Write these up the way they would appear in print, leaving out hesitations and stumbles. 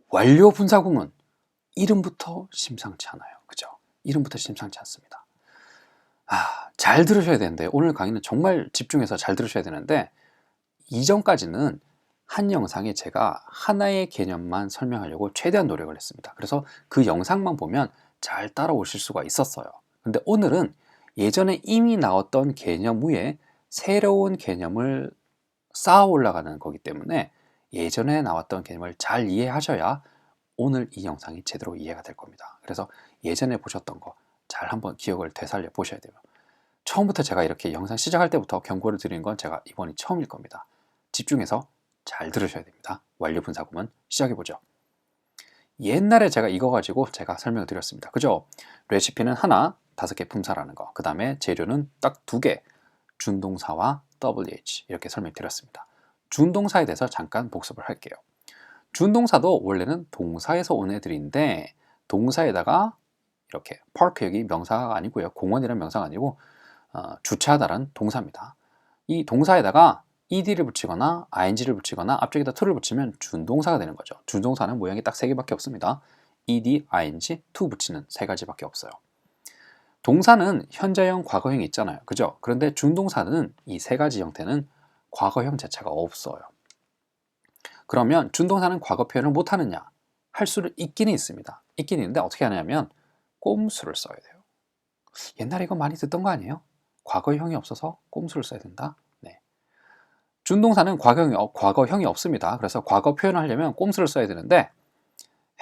완료 분사구문. 이름부터 심상치 않아요. 그죠? 이름부터 심상치 않습니다. 잘 들으셔야 되는데, 오늘 강의는 정말 집중해서 잘 들으셔야 되는데, 이전까지는 한 영상에 제가 하나의 개념만 설명하려고 최대한 노력을 했습니다. 그래서 그 영상만 보면 잘 따라오실 수가 있었어요. 근데 오늘은 예전에 이미 나왔던 개념 위에 새로운 개념을 쌓아 올라가는 거기 때문에 예전에 나왔던 개념을 잘 이해하셔야 오늘 이 영상이 제대로 이해가 될 겁니다. 그래서 예전에 보셨던 거 잘 한번 기억을 되살려 보셔야 돼요. 처음부터 제가 이렇게 영상 시작할 때부터 경고를 드리는 건 제가 이번이 처음일 겁니다. 집중해서 잘 들으셔야 됩니다. 완료 분사구문 시작해보죠. 옛날에 제가 이거 가지고 제가 설명을 드렸습니다. 그죠? 레시피는 하나, 5개 품사라는 거. 그 다음에 재료는 딱 2개, 준동사와 WH 이렇게 설명드렸습니다. 준동사에 대해서 잠깐 복습을 할게요. 준동사도 원래는 동사에서 온 애들인데 동사에다가 이렇게 park 여기 명사가 아니고요. 공원이라는 명사가 아니고 주차하다라는 동사입니다. 이 동사에다가 ed를 붙이거나 ing를 붙이거나 앞쪽에다 to를 붙이면 준동사가 되는 거죠. 준동사는 모양이 딱 3개밖에 없습니다. ed, ing, to 붙이는 3가지밖에 없어요. 동사는 현재형, 과거형이 있잖아요. 그죠? 그런데 준동사는 이 3가지 형태는 과거형 자체가 없어요. 그러면 준동사는 과거 표현을 못하느냐? 할 수는 있기는 있습니다. 있긴 있는데 어떻게 하냐면 꼼수를 써야 돼요. 옛날에 이거 많이 듣던 거 아니에요? 과거형이 없어서 꼼수를 써야 된다. 네. 준동사는 과거형이 없습니다. 그래서 과거 표현을 하려면 꼼수를 써야 되는데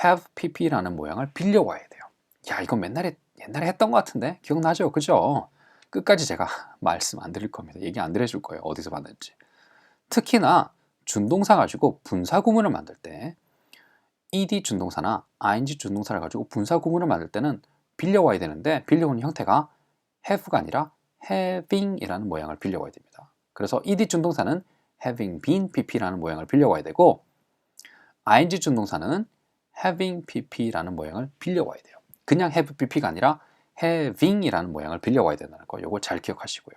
have pp라는 모양을 빌려와야 돼요. 야, 이건 옛날에 했던 것 같은데 기억나죠? 그죠? 끝까지 제가 말씀 안 드릴 겁니다. 얘기 안 드려줄 거예요. 어디서 봤는지. 특히나 준동사 가지고 분사 구문을 만들 때 ed 준동사나 ing 준동사를 가지고 분사 구문을 만들 때는 빌려와야 되는데 빌려오는 형태가 have가 아니라 having이라는 모양을 빌려와야 됩니다. 그래서 ed 준동사는 having been pp라는 모양을 빌려와야 되고 ing 준동사는 having pp라는 모양을 빌려와야 돼요. 그냥 have pp가 아니라 having이라는 모양을 빌려와야 된다는 거 요거 잘 기억하시고요.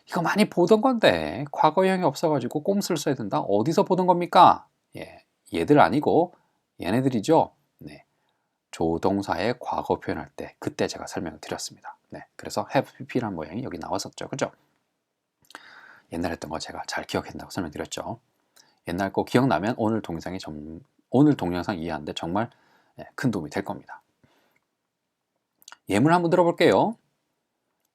이거 많이 보던 건데 과거형이 없어가지고 꼼수를 써야 된다. 어디서 보던 겁니까? 얘들 아니고 얘네들이죠. 네. 조동사의 과거 표현할 때 그때 제가 설명을 드렸습니다. 네. 그래서 have pp라는 모양이 여기 나왔었죠. 그죠? 옛날 했던 거 제가 잘 기억한다고 설명드렸죠. 옛날 거 기억나면 오늘 동영상 이해하는데 정말 큰 도움이 될 겁니다. 예문 한번 들어볼게요.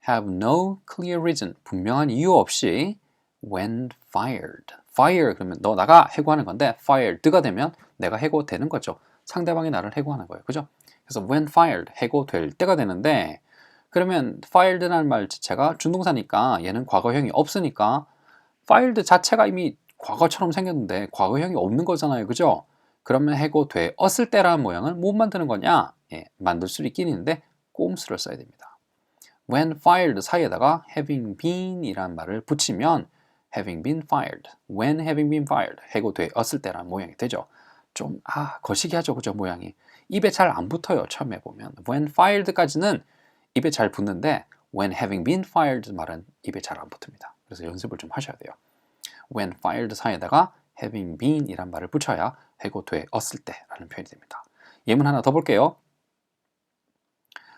have no clear reason, 분명한 이유 없이 when fired. fire 그러면 너 나가 해고하는 건데 fired가 되면 내가 해고되는 거죠. 상대방이 나를 해고하는 거예요. 그죠? 그래서 when fired, 해고될 때가 되는데 그러면 fired라는 말 자체가 준동사니까 얘는 과거형이 없으니까 fired 자체가 이미 과거처럼 생겼는데 과거형이 없는 거잖아요. 그죠? 그러면 해고되었을 때라는 모양을 못 만드는 거냐? 만들 수 있긴 있는데 꼼수를 써야 됩니다. when fired 사이에다가 having been 이란 말을 붙이면 having been fired, when having been fired, 해고되었을 때라는 모양이 되죠. 좀 거시기하죠. 그죠? 모양이 입에 잘 안 붙어요. 처음에 보면 when fired까지는 입에 잘 붙는데 when having been fired 말은 입에 잘 안 붙습니다. 그래서 연습을 좀 하셔야 돼요. when fired 사이에다가 having been 이란 말을 붙여야 해고되었을 때라는 표현이 됩니다. 예문 하나 더 볼게요.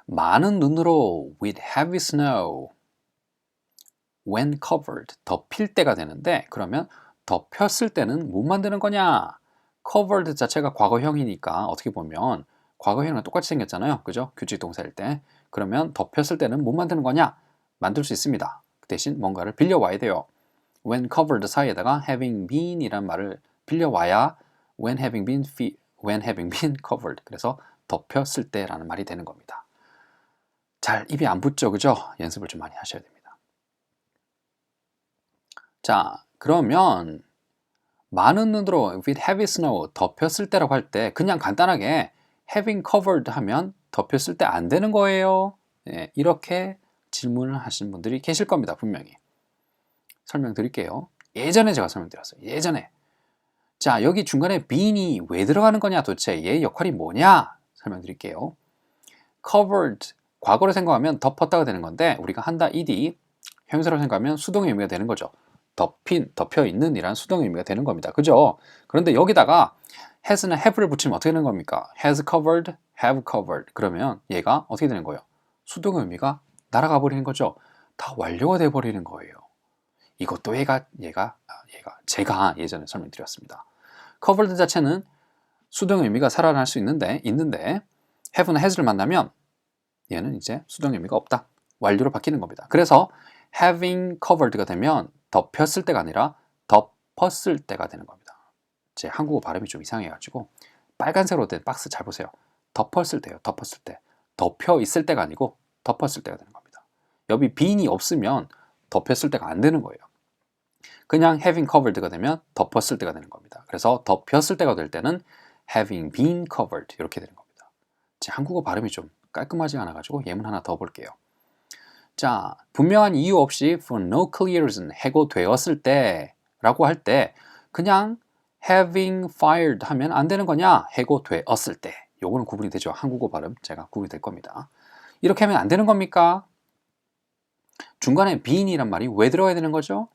많은 눈으로 with heavy snow when covered, 덮일 때가 되는데 그러면 덮였을 때는 못 만드는 거냐? covered 자체가 과거형이니까 어떻게 보면 과거형이랑 똑같이 생겼잖아요. 그죠? 규칙 동사일 때. 그러면 덮였을 때는 못 만드는 거냐? 만들 수 있습니다. 그 대신 뭔가를 빌려와야 돼요. when covered 사이에다가 having been 이란 말을 빌려와야 when having been covered, 그래서 덮였을 때라는 말이 되는 겁니다. 잘 입이 안 붙죠. 그죠? 연습을 좀 많이 하셔야 됩니다. 자, 그러면 많은 눈으로 with heavy snow, 덮였을 때라고 할 때 그냥 간단하게 having covered 하면 덮였을 때 안 되는 거예요. 이렇게 질문을 하신 분들이 계실 겁니다. 분명히. 설명드릴게요. 예전에 제가 설명드렸어요. 예전에. 자, 여기 중간에 bean이 왜 들어가는 거냐 도대체 얘의 역할이 뭐냐 설명드릴게요. covered, 과거로 생각하면 덮었다가 되는 건데 우리가 한다 ed, 형용사로 생각하면 수동의 의미가 되는 거죠. 덮여있는 이란 수동의 의미가 되는 겁니다. 그죠? 그런데 여기다가 has나 have를 붙이면 어떻게 되는 겁니까? has covered, have covered. 그러면 얘가 어떻게 되는 거예요? 수동의 의미가 날아가 버리는 거죠. 다 완료가 돼 버리는 거예요. 이것도 제가 예전에 설명드렸습니다. covered 자체는 수동의 의미가 살아날 수 있는데 have나 has를 만나면 얘는 이제 수동의 의미가 없다. 완료로 바뀌는 겁니다. 그래서 having covered가 되면 덮였을 때가 아니라 덮었을 때가 되는 겁니다. 제 한국어 발음이 좀 이상해가지고 빨간색으로 된 박스 잘 보세요. 덮었을 때요. 덮었을 때. 덮여 있을 때가 아니고 덮었을 때가 되는 겁니다. 여기 bean이 없으면 덮였을 때가 안 되는 거예요. 그냥 having covered가 되면 덮었을 때가 되는 겁니다. 그래서 덮였을 때가 될 때는 having been covered 이렇게 되는 겁니다. 제 한국어 발음이 좀 깔끔하지 않아가지고 예문 하나 더 볼게요. 자, 분명한 이유 없이 for no clear reason 해고되었을 때 라고 할 때 그냥 having fired 하면 안 되는 거냐? 해고되었을 때. 요거는 구분이 되죠. 한국어 발음 제가 구분이 될 겁니다. 이렇게 하면 안 되는 겁니까? 중간에 been이란 말이 왜 들어가야 되는 거죠?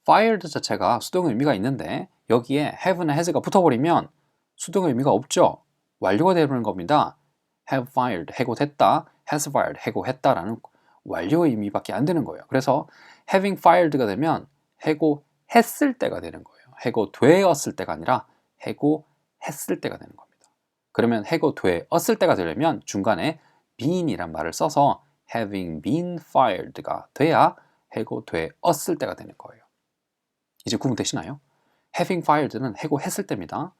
fired 자체가 수동의 의미가 있는데 여기에 have나 has가 붙어버리면 수동의 의미가 없죠. 완료가 되는 겁니다. have fired, 해고됐다. has fired, 해고했다라는 완료의 의미밖에 안 되는 거예요. 그래서 having fired가 되면 해고했을 때가 되는 거예요. 해고되었을 때가 아니라 해고했을 때가 되는 겁니다. 그러면 해고되었을 때가 되려면 중간에 been이란 말을 써서 having been fired가 돼야 해고되었을 때가 되는 거예요. 이제 구분되시나요? having fired는 해고했을 때입니다.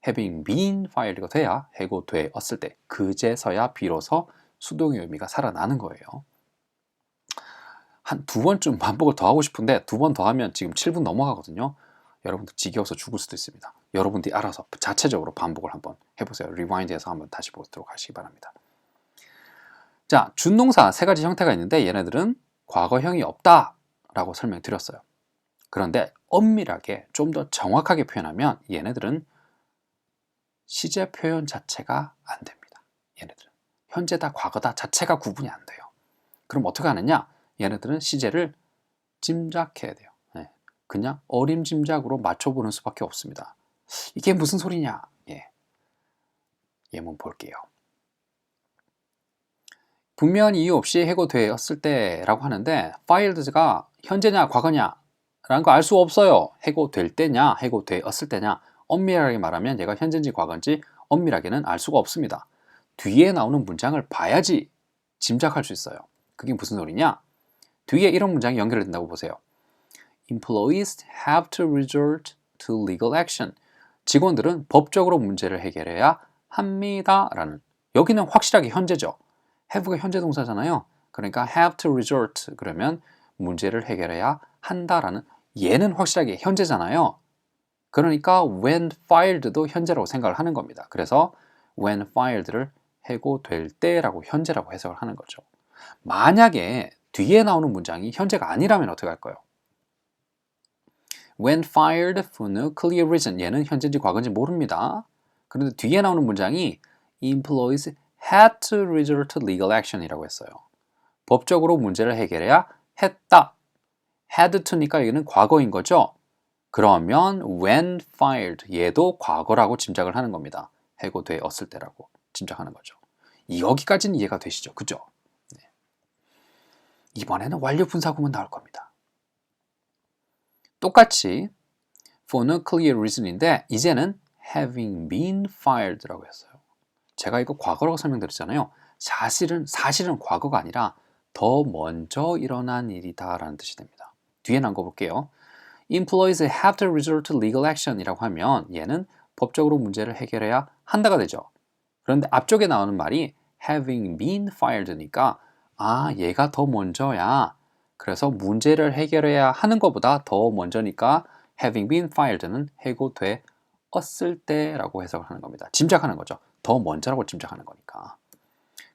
having been fired가 돼야 해고되었을 때, 그제서야 비로소 수동의 의미가 살아나는 거예요. 한 2번쯤 반복을 더 하고 싶은데 2번 더 하면 지금 7분 넘어가거든요. 여러분들 지겨워서 죽을 수도 있습니다. 여러분들이 알아서 자체적으로 반복을 한번 해보세요. 리와인드해서 한번 다시 보도록 하시기 바랍니다. 자, 준동사 3가지 형태가 있는데 얘네들은 과거형이 없다라고 설명드렸어요. 그런데 엄밀하게 좀 더 정확하게 표현하면 얘네들은 시제 표현 자체가 안 됩니다. 얘네들은 현재다 과거다 자체가 구분이 안 돼요. 그럼 어떻게 하느냐? 얘네들은 시제를 짐작해야 돼요. 그냥 어림짐작으로 맞춰보는 수밖에 없습니다. 이게 무슨 소리냐? 예문 볼게요. 분명한 이유 없이 해고되었을 때라고 하는데 fired가 현재냐 과거냐 라는 거 알 수 없어요. 해고될 때냐 해고되었을 때냐. 엄밀하게 말하면 얘가 현재인지 과거인지 엄밀하게는 알 수가 없습니다. 뒤에 나오는 문장을 봐야지 짐작할 수 있어요. 그게 무슨 소리냐? 뒤에 이런 문장이 연결된다고 보세요. Employees have to resort to legal action. 직원들은 법적으로 문제를 해결해야 합니다. 라는, 여기는 확실하게 현재죠. have가 현재 동사잖아요. 그러니까 have to resort 그러면 문제를 해결해야 한다라는, 얘는 확실하게 현재잖아요. 그러니까 when fired도 현재라고 생각을 하는 겁니다. 그래서 when fired를 해고될 때라고 현재라고 해석을 하는 거죠. 만약에 뒤에 나오는 문장이 현재가 아니라면 어떻게 할까요? When fired for no clear reason. 얘는 현재인지 과거인지 모릅니다. 그런데 뒤에 나오는 문장이 employees had to resort to legal action 이라고 했어요. 법적으로 문제를 해결해야 했다. had to니까 여기는 과거인 거죠. 그러면 when fired 얘도 과거라고 짐작을 하는 겁니다. 해고되었을 때라고 짐작하는 거죠. 여기까지는 이해가 되시죠? 그죠? 네. 이번에는 완료 분사 구문 나올 겁니다. 똑같이 for no clear reason인데 이제는 having been fired라고 했어요. 제가 이거 과거라고 설명드렸잖아요. 사실은 과거가 아니라 더 먼저 일어난 일이다 라는 뜻이 됩니다. 뒤에 나온 거 볼게요. Employees have to resort to legal action 이라고 하면 얘는 법적으로 문제를 해결해야 한다가 되죠. 그런데 앞쪽에 나오는 말이 having been fired니까 얘가 더 먼저야. 그래서 문제를 해결해야 하는 것보다 더 먼저니까 having been fired는 해고되었을 때라고 해석을 하는 겁니다. 짐작하는 거죠. 더 먼저라고 짐작하는 거니까.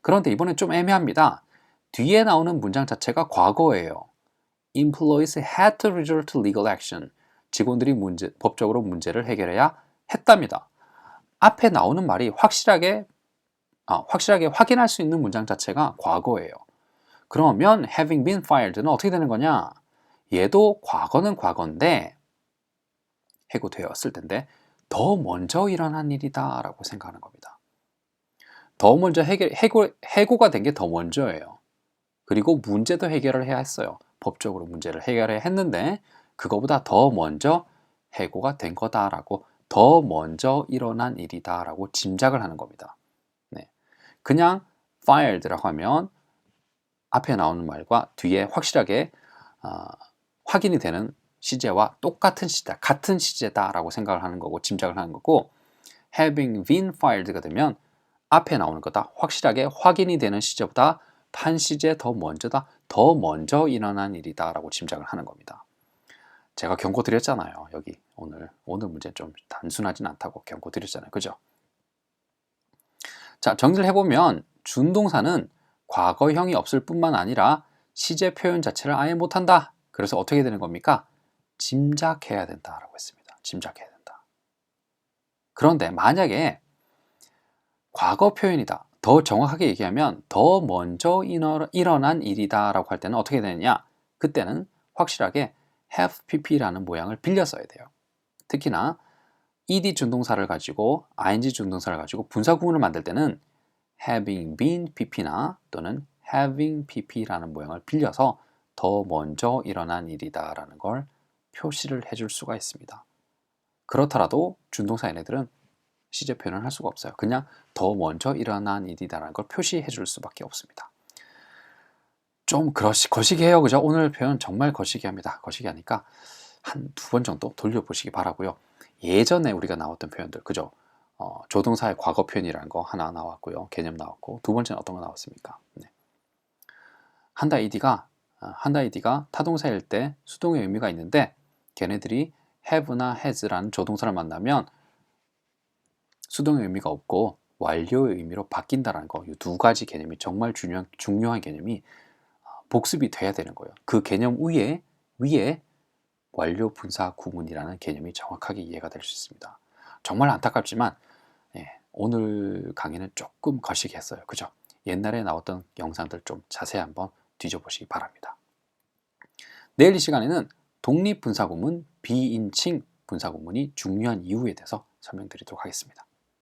그런데 이번엔 좀 애매합니다. 뒤에 나오는 문장 자체가 과거예요. Employees had to resort to legal action. 직원들이 법적으로 문제를 해결해야 했답니다. 앞에 나오는 말이 확실하게 확인할 수 있는 문장 자체가 과거예요. 그러면 having been fired는 어떻게 되는 거냐? 얘도 과거는 과거인데 해고되었을 텐데 더 먼저 일어난 일이다 라고 생각하는 겁니다. 더 먼저 해고가 된 게 더 먼저예요. 그리고 문제도 해결을 해야 했어요. 법적으로 문제를 해결해야 했는데 그거보다 더 먼저 해고가 된 거다라고, 더 먼저 일어난 일이다라고 짐작을 하는 겁니다. 네. 그냥 fired라고 하면 앞에 나오는 말과 뒤에 확실하게 확인이 되는 시제와 똑같은 시제다, 같은 시제다라고 생각을 하는 거고 짐작을 하는 거고, having been fired가 되면 앞에 나오는 거다, 확실하게 확인이 되는 시제보다 한 시제 더 먼저다, 더 먼저 일어난 일이다 라고 짐작을 하는 겁니다. 제가 경고 드렸잖아요. 여기 오늘 문제는 좀 단순하진 않다고 경고 드렸잖아요. 그죠? 자, 정리를 해보면 준동사는 과거형이 없을 뿐만 아니라 시제 표현 자체를 아예 못한다. 그래서 어떻게 되는 겁니까? 짐작해야 된다라고 했습니다. 짐작해야 된다. 그런데 만약에 과거 표현이다, 더 정확하게 얘기하면 더 먼저 일어난 일이다 라고 할 때는 어떻게 되느냐? 그때는 확실하게 have pp라는 모양을 빌려 써야 돼요. 특히나 ed 준동사를 가지고 ing 준동사를 가지고 분사 구문을 만들 때는 having been pp나 또는 having pp라는 모양을 빌려서 더 먼저 일어난 일이다 라는 걸 표시를 해줄 수가 있습니다. 그렇더라도 준동사 얘네들은 시제 표현을 할 수가 없어요. 그냥 더 먼저 일어난 일이다라는 걸 표시해 줄 수밖에 없습니다. 좀 거시기해요. 그죠? 오늘 표현 정말 거시기합니다. 거시기하니까 한 두 번 정도 돌려보시기 바라고요. 예전에 우리가 나왔던 표현들, 그죠? 조동사의 과거 표현이라는 거 하나 나왔고요. 개념 나왔고, 두 번째는 어떤 거 나왔습니까? 네. 한다 ed가 타동사일 때 수동의 의미가 있는데 걔네들이 have나 has라는 조동사를 만나면 수동의 의미가 없고 완료의 의미로 바뀐다는 거, 이 두 가지 개념이 정말 중요한 개념이 복습이 돼야 되는 거예요. 그 개념 위에 완료 분사 구문이라는 개념이 정확하게 이해가 될 수 있습니다. 정말 안타깝지만 오늘 강의는 조금 거시기했어요. 그죠? 옛날에 나왔던 영상들 좀 자세히 한번 뒤져보시기 바랍니다. 내일 이 시간에는 독립분사구문, 비인칭 분사구문이 중요한 이유에 대해서 설명드리도록 하겠습니다.